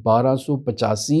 1285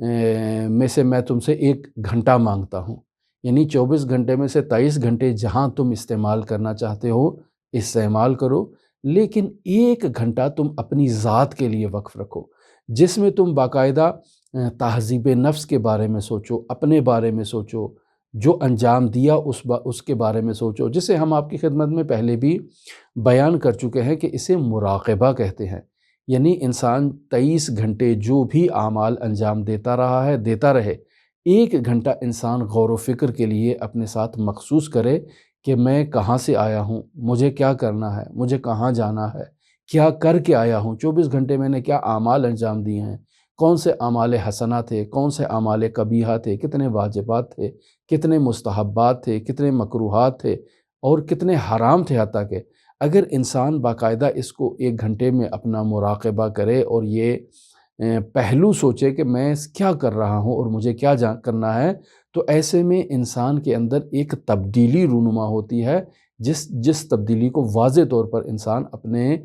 میں سے میں تم سے 1 گھنٹہ مانگتا ہوں، یعنی 24 گھنٹے میں سے 23 گھنٹے جہاں تم استعمال کرنا چاہتے ہو استعمال کرو، لیکن 1 گھنٹہ تم اپنی ذات کے لیے وقف رکھو، جس میں تم باقاعدہ تہذیب نفس کے بارے میں سوچو، اپنے بارے میں سوچو، جو انجام دیا اس کے بارے میں سوچو، جسے ہم آپ کی خدمت میں پہلے بھی بیان کر چکے ہیں کہ اسے مراقبہ کہتے ہیں۔ یعنی انسان 23 گھنٹے جو بھی اعمال انجام دیتا رہا ہے دیتا رہے، 1 گھنٹہ انسان غور و فکر کے لیے اپنے ساتھ مخصوص کرے کہ میں کہاں سے آیا ہوں، مجھے کیا کرنا ہے، مجھے کہاں جانا ہے، کیا کر کے آیا ہوں، 24 گھنٹے میں نے کیا اعمال انجام دیے ہیں، کون سے اعمال حسنہ تھے، کون سے اعمال قبیحہ تھے، کتنے واجبات تھے، کتنے مستحبات تھے، کتنے مکروہات تھے اور کتنے حرام تھے۔ حتیٰ کہ اگر انسان باقاعدہ اس کو 1 گھنٹے میں اپنا مراقبہ کرے اور یہ پہلو سوچے کہ میں کیا کر رہا ہوں اور مجھے کیا کرنا ہے، تو ایسے میں انسان کے اندر ایک تبدیلی رونما ہوتی ہے، جس تبدیلی کو واضح طور پر انسان اپنے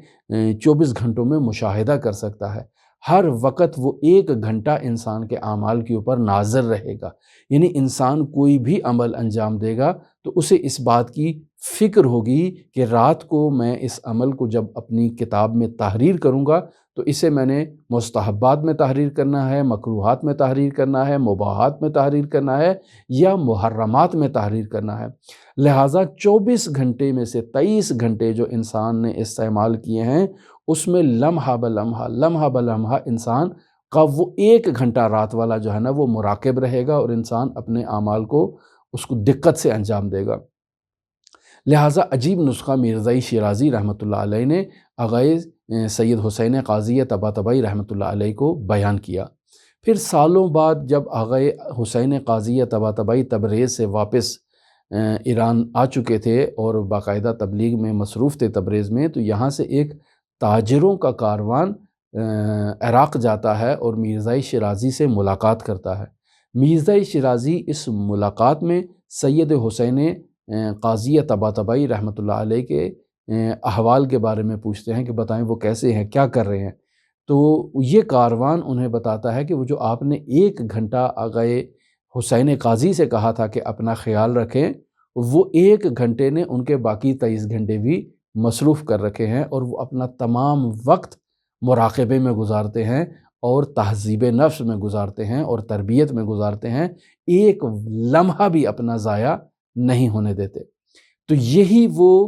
24 گھنٹوں میں مشاہدہ کر سکتا ہے۔ ہر وقت وہ 1 گھنٹہ انسان کے اعمال کے اوپر ناظر رہے گا، یعنی انسان کوئی بھی عمل انجام دے گا تو اسے اس بات کی فکر ہوگی کہ رات کو میں اس عمل کو جب اپنی کتاب میں تحریر کروں گا تو اسے میں نے مستحبات میں تحریر کرنا ہے، مکروہات میں تحریر کرنا ہے، مباحات میں تحریر کرنا ہے یا محرمات میں تحریر کرنا ہے۔ لہٰذا 24 گھنٹے میں سے 23 گھنٹے جو انسان نے استعمال کیے ہیں، اس میں لمحہ بلمحہ انسان کا وہ 1 گھنٹہ رات والا جو ہے نا وہ مراقب رہے گا اور انسان اپنے اعمال کو اس کو دقت سے انجام دے گا۔ لہٰذا عجیب نسخہ میرزائی شیرازی رحمۃ اللہ علیہ نے آغائے سید حسین قاضی طباطبائی رحمۃ اللہ علیہ کو بیان کیا۔ پھر سالوں بعد جب آغائے حسین قاضی طباطبائی تبریز سے واپس ایران آ چکے تھے اور باقاعدہ تبلیغ میں مصروف تھے تبریز میں، تو یہاں سے ایک تاجروں کا کاروان عراق جاتا ہے اور میرزائی شیرازی سے ملاقات کرتا ہے۔ میرزائی شیرازی اس ملاقات میں سید حسین قاضی طباطبائی رحمۃ اللہ علیہ کے احوال کے بارے میں پوچھتے ہیں کہ بتائیں وہ کیسے ہیں، کیا کر رہے ہیں۔ تو یہ کاروان انہیں بتاتا ہے کہ وہ جو آپ نے 1 گھنٹہ آغائے حسین قاضی سے کہا تھا کہ اپنا خیال رکھیں، وہ 1 گھنٹے نے ان کے باقی 23 گھنٹے بھی مصروف کر رکھے ہیں اور وہ اپنا تمام وقت مراقبے میں گزارتے ہیں اور تہذیب نفس میں گزارتے ہیں اور تربیت میں گزارتے ہیں، ایک لمحہ بھی اپنا ضائع نہیں ہونے دیتے۔ تو یہی وہ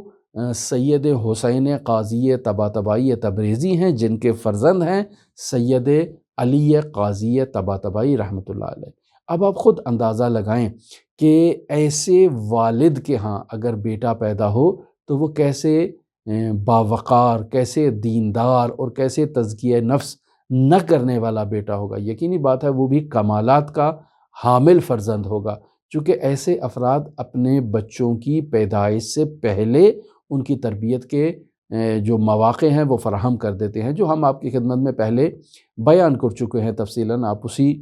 سید حسین قاضی طباطبائی تبریزی ہیں جن کے فرزند ہیں سید علی قاضی طباطبائی رحمۃ اللہ علیہ۔ اب آپ خود اندازہ لگائیں کہ ایسے والد کے ہاں اگر بیٹا پیدا ہو تو وہ کیسے باوقار، کیسے دیندار اور کیسے تزکیہ نفس نہ کرنے والا بیٹا ہوگا۔ یقینی بات ہے وہ بھی کمالات کا حامل فرزند ہوگا، چونکہ ایسے افراد اپنے بچوں کی پیدائش سے پہلے ان کی تربیت کے جو مواقع ہیں وہ فراہم کر دیتے ہیں، جو ہم آپ کی خدمت میں پہلے بیان کر چکے ہیں تفصیلاً۔ آپ اسی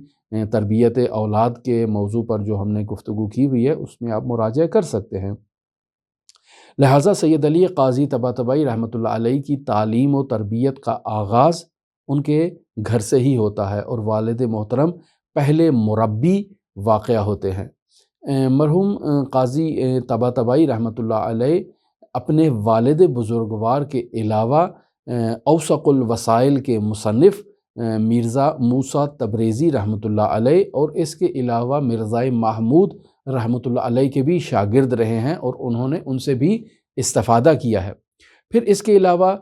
تربیت اولاد کے موضوع پر جو ہم نے گفتگو کی ہوئی ہے اس میں آپ مراجعہ کر سکتے ہیں۔ لہٰذا سید علی قاضی طباطبائی رحمۃ اللہ علیہ کی تعلیم و تربیت کا آغاز ان کے گھر سے ہی ہوتا ہے اور والد محترم پہلے مربی واقع ہوتے ہیں۔ مرحوم قاضی طباطبائی رحمۃ اللہ علیہ اپنے والد بزرگوار کے علاوہ اوثق الوسائل کے مصنف مرزا موسیٰ تبریزی رحمۃ اللہ علیہ اور اس کے علاوہ مرزائے محمود رحمۃ اللہ علیہ کے بھی شاگرد رہے ہیں اور انہوں نے ان سے بھی استفادہ کیا ہے۔ پھر اس کے علاوہ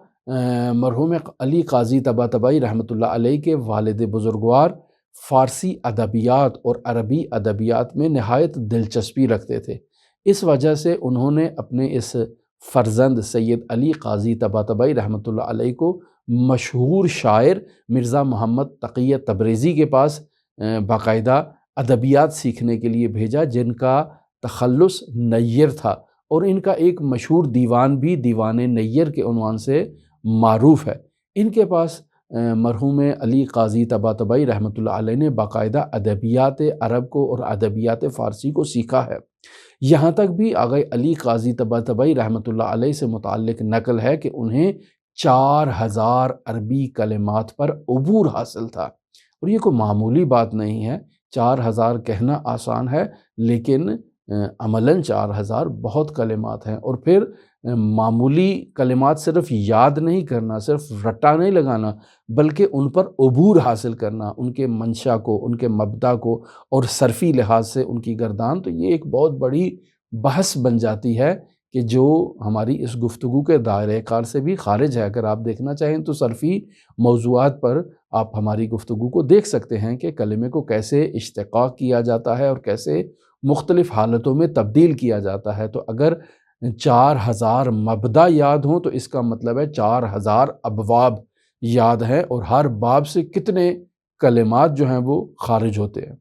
مرحوم علی قاضی طباطبائی رحمۃ اللہ علیہ کے والد بزرگوار فارسی ادبیات اور عربی ادبیات میں نہایت دلچسپی رکھتے تھے۔ اس وجہ سے انہوں نے اپنے اس فرزند سید علی قاضی طباطبائی رحمۃ اللہ علیہ کو مشہور شاعر مرزا محمد تقی تبریزی کے پاس باقاعدہ ادبیات سیکھنے کے لیے بھیجا، جن کا تخلص نیر تھا اور ان کا ایک مشہور دیوان بھی دیوان نیر کے عنوان سے معروف ہے۔ ان کے پاس مرحوم علی قاضی طباطبائی رحمۃ اللہ علیہ نے باقاعدہ ادبیات عرب کو اور ادبیات فارسی کو سیکھا ہے۔ یہاں تک بھی آغا علی قاضی طباطبائی رحمۃ اللہ علیہ سے متعلق نقل ہے کہ انہیں 4000 عربی کلمات پر عبور حاصل تھا اور یہ کوئی معمولی بات نہیں ہے۔ 4000 کہنا آسان ہے، لیکن عملاً 4000 بہت کلمات ہیں۔ اور پھر معمولی کلمات صرف یاد نہیں کرنا، صرف رٹا نہیں لگانا، بلکہ ان پر عبور حاصل کرنا، ان کے منشا کو، ان کے مبدا کو، اور صرفی لحاظ سے ان کی گردان۔ تو یہ ایک بہت بڑی بحث بن جاتی ہے کہ جو ہماری اس گفتگو کے دائرۂ کار سے بھی خارج ہے۔ اگر آپ دیکھنا چاہیں تو صرفی موضوعات پر آپ ہماری گفتگو کو دیکھ سکتے ہیں کہ کلمے کو کیسے اشتقاق کیا جاتا ہے اور کیسے مختلف حالتوں میں تبدیل کیا جاتا ہے۔ تو اگر 4000 مبدا یاد ہوں تو اس کا مطلب ہے 4000 ابواب یاد ہیں، اور ہر باب سے کتنے کلمات جو ہیں وہ خارج ہوتے ہیں۔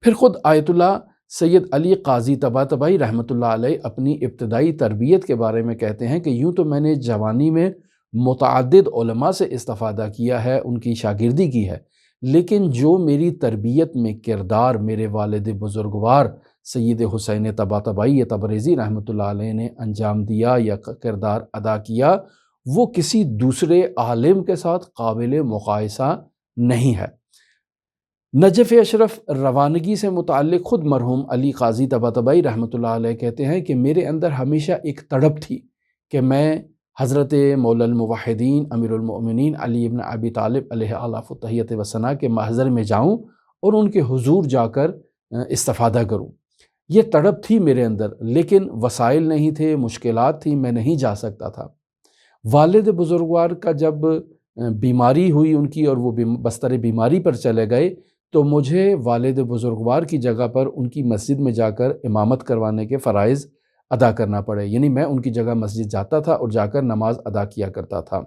پھر خود آیت اللہ سید علی قاضی طباطبائی رحمۃ اللہ علیہ اپنی ابتدائی تربیت کے بارے میں کہتے ہیں کہ یوں تو میں نے جوانی میں متعدد علماء سے استفادہ کیا ہے، ان کی شاگردی کی ہے، لیکن جو میری تربیت میں کردار میرے والد بزرگوار سید حسین طباطبائی تبریزی رحمۃ اللہ علیہ نے انجام دیا یا کردار ادا کیا، وہ کسی دوسرے عالم کے ساتھ قابل مقایسہ نہیں ہے۔ نجف اشرف روانگی سے متعلق خود مرحوم علی قاضی طباطبائی رحمۃ اللہ علیہ کہتے ہیں کہ میرے اندر ہمیشہ ایک تڑپ تھی کہ میں حضرت مولا الموحدین امیر المؤمنین علی ابن ابی طالب علیہ آلاف التحیۃ وثنا کے محضر میں جاؤں اور ان کے حضور جا کر استفادہ کروں۔ یہ تڑپ تھی میرے اندر، لیکن وسائل نہیں تھے، مشکلات تھی، میں نہیں جا سکتا تھا۔ والد بزرگوار کا جب بیماری ہوئی ان کی اور وہ بستر بیماری پر چلے گئے، تو مجھے والد بزرگوار کی جگہ پر ان کی مسجد میں جا کر امامت کروانے کے فرائض ادا کرنا پڑے، یعنی میں ان کی جگہ مسجد جاتا تھا اور جا کر نماز ادا کیا کرتا تھا۔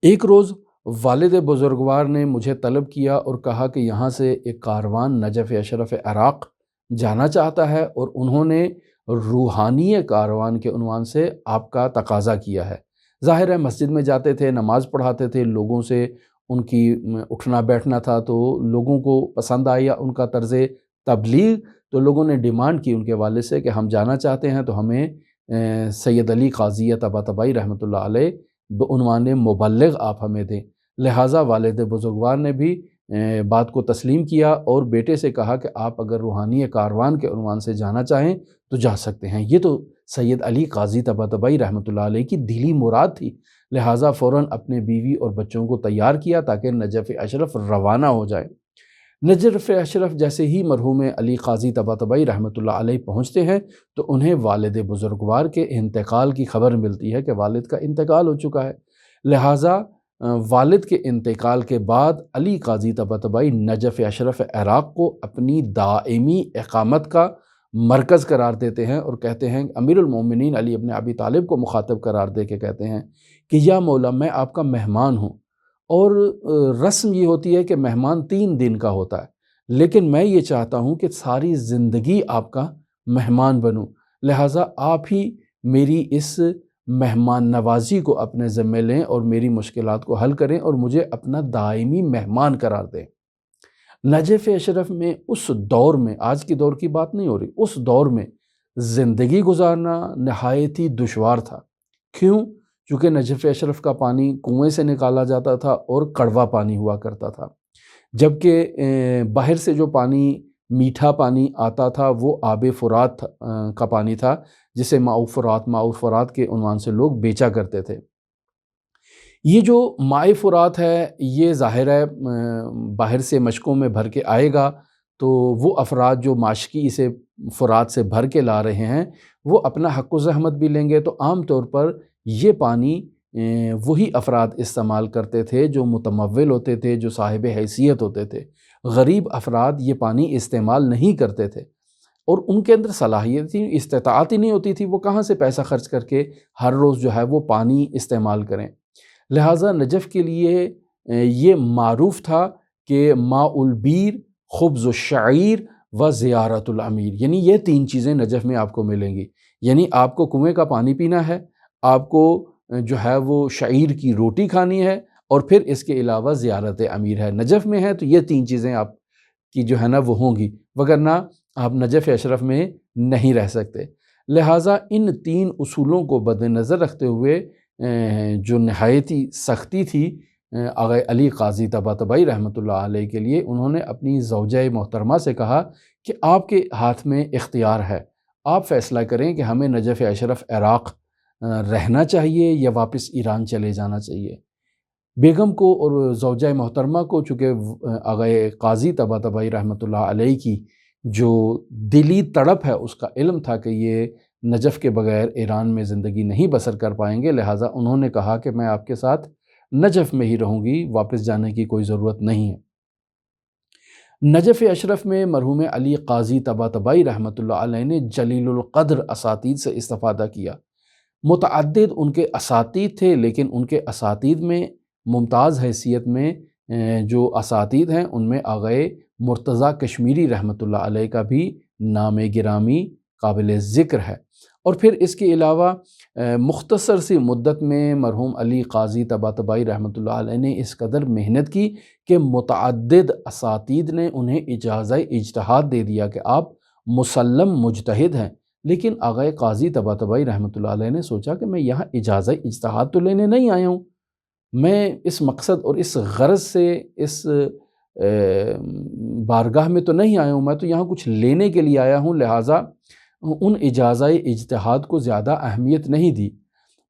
ایک روز والد بزرگوار نے مجھے طلب کیا اور کہا کہ یہاں سے ایک کاروان نجف اشرف عراق جانا چاہتا ہے، اور انہوں نے روحانی کاروان کے عنوان سے آپ کا تقاضا کیا ہے۔ ظاہر ہے مسجد میں جاتے تھے، نماز پڑھاتے تھے، لوگوں سے ان کی اٹھنا بیٹھنا تھا، تو لوگوں کو پسند آیا ان کا طرز تبلیغ، تو لوگوں نے ڈیمانڈ کی ان کے والد سے کہ ہم جانا چاہتے ہیں تو ہمیں سید علی قاضی طباطبائی رحمۃ اللہ علیہ بعنوان مبلغ آپ ہمیں دیں۔ لہٰذا والد بزرگوار نے بھی بات کو تسلیم کیا اور بیٹے سے کہا کہ آپ اگر روحانی کاروان کے عنوان سے جانا چاہیں تو جا سکتے ہیں۔ یہ تو سید علی قاضی طباطبائی رحمۃ اللہ علیہ کی دلی مراد تھی، لہٰذا فوراً اپنے بیوی اور بچوں کو تیار کیا تاکہ نجف اشرف روانہ ہو جائے۔ نجف اشرف جیسے ہی مرحوم علی قاضی طباطبائی رحمۃ اللہ علیہ پہنچتے ہیں تو انہیں والد بزرگوار کے انتقال کی خبر ملتی ہے کہ والد کا انتقال ہو چکا ہے۔ لہٰذا والد کے انتقال کے بعد علی قاضی طباطبائی نجف اشرف عراق کو اپنی دائمی اقامت کا مرکز قرار دیتے ہیں اور کہتے ہیں، امیر المومنین علی ابن ابی طالب کو مخاطب قرار دے کے کہتے ہیں کہ یا مولا، میں آپ کا مہمان ہوں، اور رسم یہ ہوتی ہے کہ مہمان 3 دن کا ہوتا ہے، لیکن میں یہ چاہتا ہوں کہ ساری زندگی آپ کا مہمان بنوں، لہٰذا آپ ہی میری اس مہمان نوازی کو اپنے ذمے لیں اور میری مشکلات کو حل کریں اور مجھے اپنا دائمی مہمان قرار دیں۔ نجف اشرف میں اس دور میں، آج کی دور کی بات نہیں ہو رہی، اس دور میں زندگی گزارنا نہایت ہی دشوار تھا۔ کیوں؟ چونکہ نجف اشرف کا پانی کنویں سے نکالا جاتا تھا اور کڑوا پانی ہوا کرتا تھا، جبکہ باہر سے جو پانی میٹھا پانی آتا تھا وہ آب فرات کا پانی تھا، جسے ماء فرات کے عنوان سے لوگ بیچا کرتے تھے۔ یہ جو ماء فرات ہے یہ ظاہر ہے باہر سے مشکوں میں بھر کے آئے گا، تو وہ افراد جو ماشکی اسے فرات سے بھر کے لا رہے ہیں وہ اپنا حق و زحمت بھی لیں گے، تو عام طور پر یہ پانی وہی افراد استعمال کرتے تھے جو متمول ہوتے تھے، جو صاحب حیثیت ہوتے تھے۔ غریب افراد یہ پانی استعمال نہیں کرتے تھے، اور ان کے اندر صلاحیت ہی، استطاعت ہی نہیں ہوتی تھی، وہ کہاں سے پیسہ خرچ کر کے ہر روز جو ہے وہ پانی استعمال کریں۔ لہٰذا نجف کے لیے یہ معروف تھا کہ ماء البیر، خبز الشعیر و زیارت الامیر، یعنی یہ 3 چیزیں نجف میں آپ کو ملیں گی۔ یعنی آپ کو کنویں کا پانی پینا ہے، آپ کو جو ہے وہ شعیر کی روٹی کھانی ہے، اور پھر اس کے علاوہ زیارت امیر ہے۔ نجف میں ہے تو یہ 3 چیزیں آپ کی جو ہے نا وہ ہوں گی، وگرنہ آپ نجف اشرف میں نہیں رہ سکتے۔ لہٰذا ان 3 اصولوں کو بد نظر رکھتے ہوئے جو نہایتی سختی تھی آغا علی قاضی طباطبائی رحمۃ اللہ علیہ کے لیے انہوں نے اپنی زوجہ محترمہ سے کہا کہ آپ کے ہاتھ میں اختیار ہے، آپ فیصلہ کریں کہ ہمیں نجف اشرف عراق رہنا چاہیے یا واپس ایران چلے جانا چاہیے۔ بیگم کو اور زوجہ محترمہ کو چونکہ آغا قاضی طباطبائی رحمۃ اللہ علیہ کی جو دلی تڑپ ہے اس کا علم تھا کہ یہ نجف کے بغیر ایران میں زندگی نہیں بسر کر پائیں گے، لہٰذا انہوں نے کہا کہ میں آپ کے ساتھ نجف میں ہی رہوں گی، واپس جانے کی کوئی ضرورت نہیں ہے۔ نجف اشرف میں مرحوم علی قاضی طباطبائی رحمۃ اللہ علیہ نے جلیل القدر اساتید سے استفادہ کیا۔ متعدد ان کے اساتید تھے، لیکن ان کے اساتید میں ممتاز حیثیت میں جو اساتید ہیں ان میں آغا مرتضیٰ کشمیری رحمۃ اللہ علیہ کا بھی نام گرامی قابل ذکر ہے۔ اور پھر اس کے علاوہ مختصر سی مدت میں مرحوم علی قاضی طباطبائی رحمۃ اللہ علیہ نے اس قدر محنت کی کہ متعدد اساتید نے انہیں اجازہ اجتہاد دے دیا کہ آپ مسلم مجتہد ہیں، لیکن آغا قاضی طباطبائی رحمۃ اللہ علیہ نے سوچا کہ میں یہاں اجازہ اجتہاد تو لینے نہیں آیا ہوں، میں اس مقصد اور اس غرض سے اس بارگاہ میں تو نہیں آیا ہوں، میں تو یہاں کچھ لینے کے لیے آیا ہوں، لہٰذا ان اجازہ اجتہاد کو زیادہ اہمیت نہیں دی۔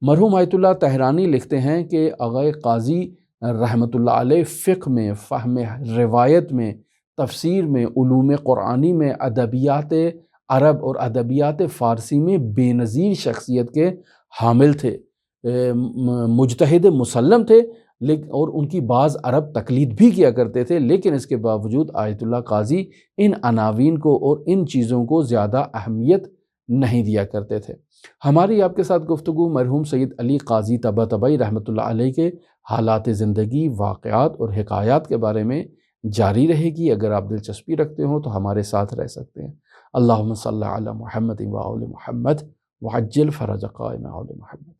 مرحوم آیت اللہ طہرانی لکھتے ہیں کہ آغا قاضی رحمۃ اللہ علیہ فقہ میں، فہم روایت میں، تفسیر میں، علوم قرآنی میں، ادبیات عرب اور ادبیات فارسی میں بے نظیر شخصیت کے حامل تھے، مجتہد مسلم تھے، اور ان کی بعض عرب تقلید بھی کیا کرتے تھے، لیکن اس کے باوجود آیت اللہ قاضی ان عناوین کو اور ان چیزوں کو زیادہ اہمیت نہیں دیا کرتے تھے۔ ہماری آپ کے ساتھ گفتگو مرحوم سید علی قاضی طباطبائی رحمۃ اللہ علیہ کے حالات زندگی، واقعات اور حکایات کے بارے میں جاری رہے گی۔ اگر آپ دلچسپی رکھتے ہوں تو ہمارے ساتھ رہ سکتے ہیں۔ اللہم صلی علی محمد و آل محمد وعجل فرج قائم آل محمد۔